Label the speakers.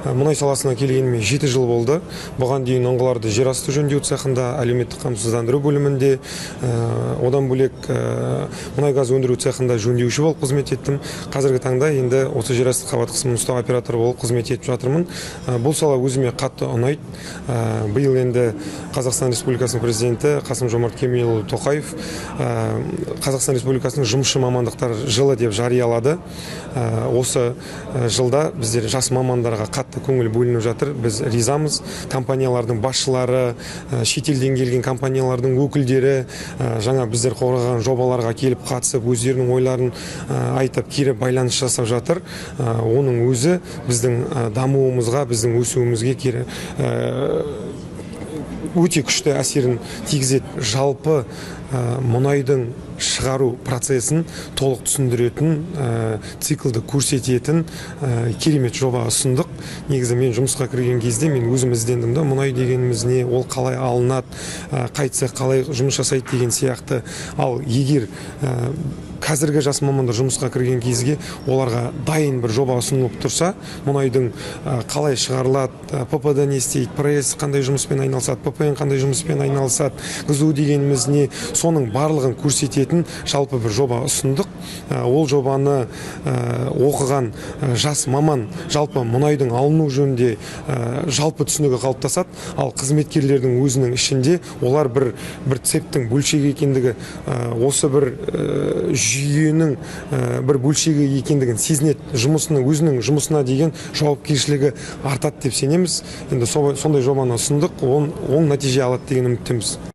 Speaker 1: Мұнай саласына келгеніме 7 жыл болды. Бұған дейін ұңғыларды жерасты жөндеу цехында, әлеуметтік қамсыздандыру бөлімінде, одан бөлек мұнай газ өндіру цехында жөндеуші болып қызмет еттім. Қазіргі таңда енді осы жерасты қабат қысымын ұстау операторы болып қызмет етіп жатырмын. Бұл сала өзіме қатты ұнайды. Биыл енді Қазақстан Республикасының президенті Қасым-Жомарт Кемелұлы Тоқаев Қазақстан Республикасының жұмысшы мамандықтар жылы деп жариялады. Осы жылда біздер жас мамандарға қатты көңіл бөлініп жатыр. Біз ризамыз. Компаниялардың басшылары, шетелден келген компаниялардың өкілдері жаңа біздер қорғаған жобаларға келіп қатысып, өздерінің ойларын айтып, кері байланыс жасап жатыр. Оның өзі біздің дамуымызға, біздің өсуімізге кері өте күшті әсерін тигізеді. Жалпы мұнайдың шығару процесін толық түсіндіретін, циклды көрсететін керемет жоба ұсындық. Негізі мен жұмысқа кірген кезде мен өзім іздендім да, мұнай дегеніміз не, ол қалай алынады, қайтса қалай жұмыс жасайды деген сияқты. Ал егер қазіргі жас мамандар жұмысқа кірген кезге оларға дайын бір жоба ұсынылып тұрса, мұнайдың қалай шығарылады, ПП-да не істейді, пресс қандай жұмыспен айналысады, ППН қандай жұмыспен айналысады, ГЗУ дегеніміз не, соның барлығын көрсететін жалпы бір жоба ұсындық. Ол жобаны оқыған жас маман жалпы мұнайдың алыну жөнінде жалпы түсінігі қалыптасады. Ал қызметкерлердің өзінің ішінде олар бір цептің бөлшегі екендігі, осы бір жүйенің бір бөлшегі екендігін сезінеді. Өзінің жұмысына деген жауапкершілігі артады деп сенеміз. Енді сондай жобаны ұсындық, оң нәтиже алады деген үміттеміз.